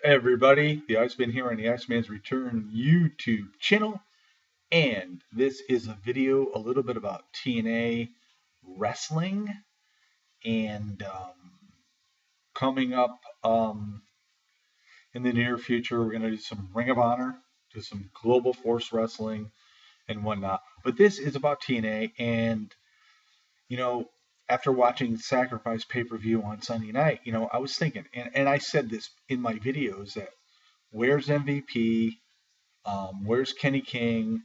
Everybody, the Iceman here on the Iceman's Return YouTube channel, and this is a video a little bit about TNA wrestling and coming up in the near future. We're going to do some Ring of Honor, do some Global Force Wrestling and whatnot. But this is about TNA, and you know, after watching Sacrifice pay-per-view on Sunday night, I was thinking, and I said this in my videos that where's MVP? Where's Kenny King?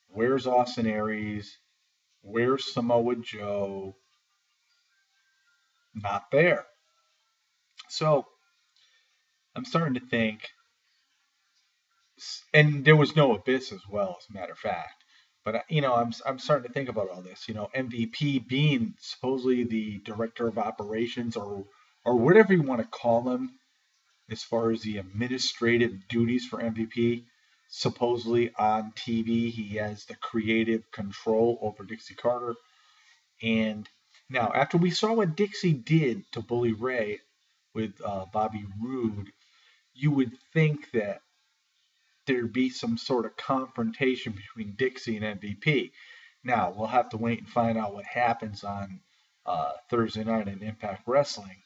Where's Austin Aries? Where's Samoa Joe? Not there. So I'm starting to think, and there was no Abyss as well, as a matter of fact. But I'm starting to think about all this. MVP being supposedly the director of operations, or whatever you want to call him, as far as the administrative duties for MVP. Supposedly on TV, he has the creative control over Dixie Carver. And now, after we saw what Dixie did to Bully Ray with Bobby Roode, you would think that there'd be some sort of confrontation between Dixie and MVP. Now, we'll have to wait and find out what happens on Thursday night in Impact Wrestling.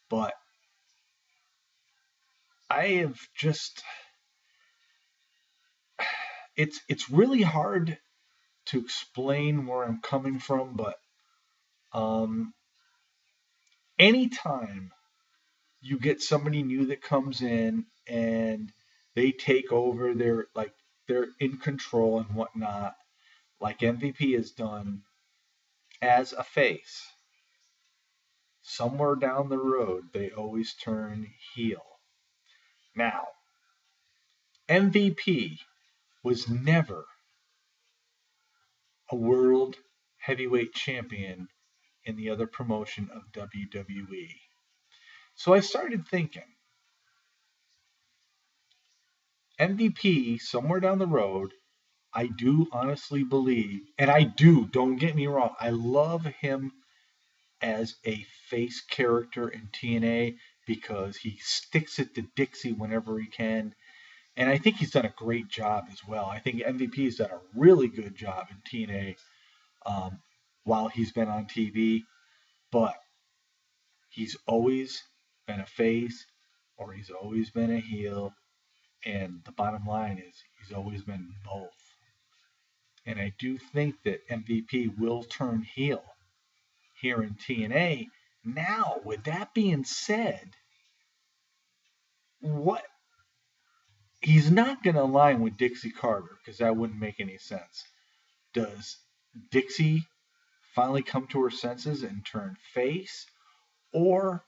But I have just, it's really hard to explain where I'm coming from, but anytime you get somebody new that comes in and they take over, they're in control and whatnot, like MVP has done as a face. Somewhere down the road, they always turn heel. Now, MVP was never a world heavyweight champion in the other promotion of WWE. So I started thinking, MVP, somewhere down the road, I do honestly believe, and don't get me wrong, I love him as a face character in TNA because he sticks it to Dixie whenever he can. And I think he's done a great job as well. I think MVP has done a really good job in TNA while he's been on TV. But he's always been a face or he's always been a heel. And the bottom line is he's always been both. And I do think that MVP will turn heel here in TNA. Now, with that being said, what he's not going to align with Dixie Carver because that wouldn't make any sense. Does Dixie finally come to her senses and turn face, or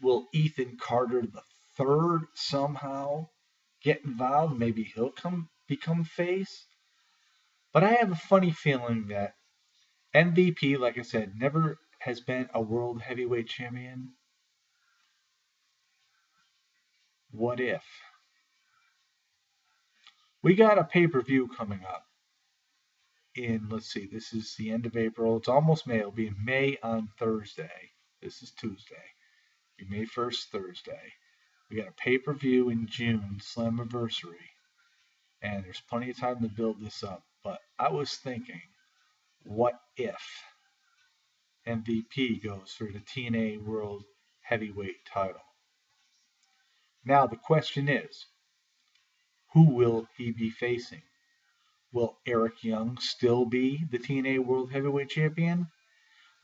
will Ethan Carter the third somehow get involved? Maybe he'll become face. But I have a funny feeling that MVP, like I said, never has been a world heavyweight champion. What if? We got a pay-per-view coming up in, let's see, this is the end of April. It's almost May. It'll be in May on Thursday. This is Tuesday. It'll be May 1st, Thursday. We got a pay-per-view in June, Slammiversary. And there's plenty of time to build this up. But I was thinking, what if MVP goes for the TNA World Heavyweight title? Now the question is, who will he be facing? Will Eric Young still be the TNA World Heavyweight Champion?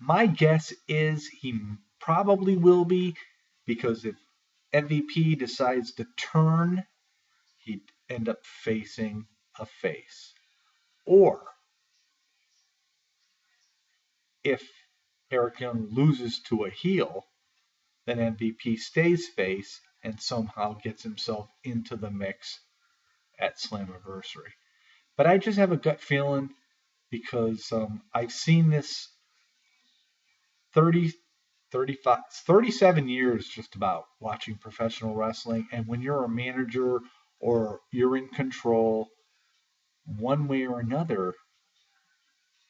My guess is he probably will be, because if MVP decides to turn, he'd end up facing a face. Or if Eric Young loses to a heel, then MVP stays face and somehow gets himself into the mix at Slammiversary. But I just have a gut feeling because I've seen this 30, 35, 37 years just about watching professional wrestling. And when you're a manager or you're in control, one way or another,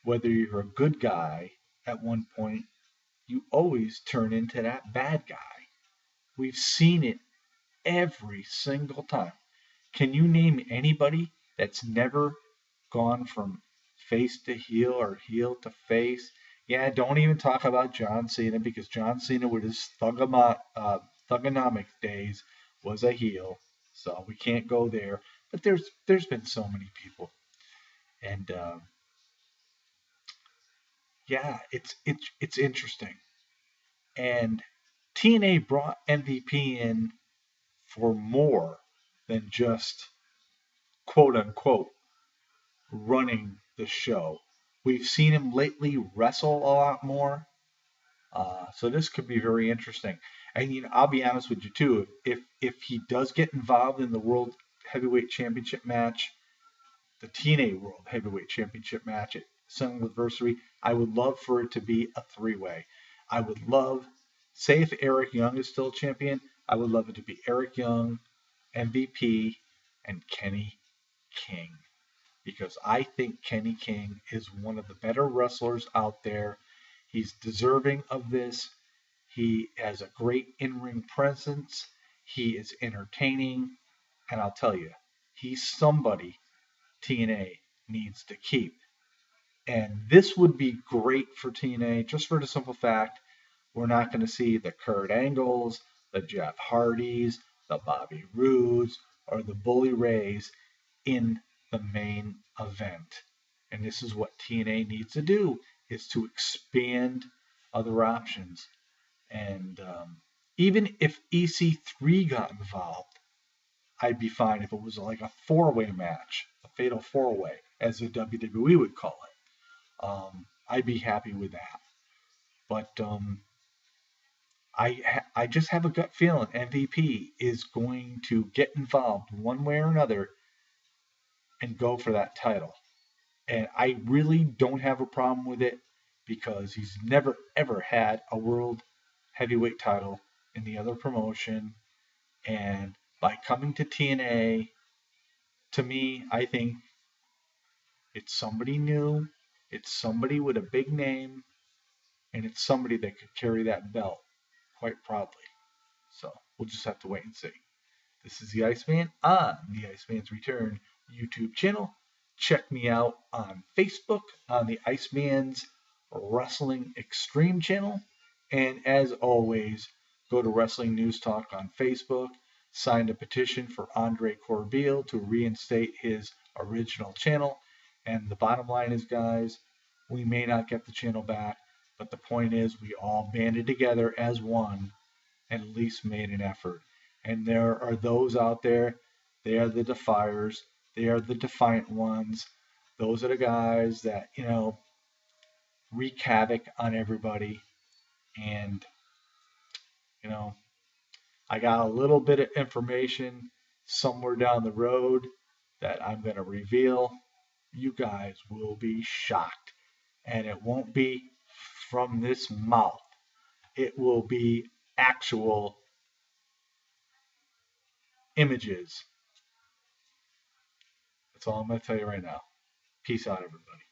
whether you're a good guy at one point, you always turn into that bad guy. We've seen it every single time. Can you name anybody that's never gone from face to heel or heel to face? Yeah, don't even talk about John Cena because John Cena with his thugonomic days was a heel, so we can't go there. But there's been so many people, and yeah, it's interesting. And TNA brought MVP in for more than just quote unquote running the show. We've seen him lately wrestle a lot more, so this could be very interesting. And I'll be honest with you too. If he does get involved in the World Heavyweight Championship match, the TNA World Heavyweight Championship match at Summerversary, I would love for it to be a three-way. I would love, say if Eric Young is still champion, I would love it to be Eric Young, MVP, and Kenny King because I think Kenny King is one of the better wrestlers out there. He's deserving of this. He has a great in ring presence. He is entertaining. And I'll tell you, he's somebody TNA needs to keep. And this would be great for TNA just for the simple fact we're not going to see the Kurt Angles, the Jeff Hardys, the Bobby Roodes, or the Bully Rays in the main event. And this is what TNA needs to do is to expand other options. And even if EC3 got involved, I'd be fine if it was like a four-way match, a fatal four-way, as the WWE would call it. I'd be happy with that. But I just have a gut feeling MVP is going to get involved one way or another and go for that title. And I really don't have a problem with it because he's never ever had a world heavyweight title in the other promotion. And by coming to TNA, to me, I think it's somebody new, it's somebody with a big name, and it's somebody that could carry that belt quite proudly. So we'll just have to wait and see. This is the Iceman on the Iceman's Return YouTube channel. Check me out on Facebook on the Iceman's Wrestling Extreme channel. And as always, go to Wrestling News Talk on Facebook, sign a petition for Andre Corbeil to reinstate his original channel. And the bottom line is, guys, we may not get the channel back, but the point is we all banded together as one and at least made an effort. And there are those out there, they are the defiers, they are the defiant ones. Those are the guys that, wreak havoc on everybody. And, you know, I got a little bit of information somewhere down the road that I'm going to reveal. You guys will be shocked. And it won't be from this mouth, it will be actual images. That's all I'm going to tell you right now. Peace out, everybody.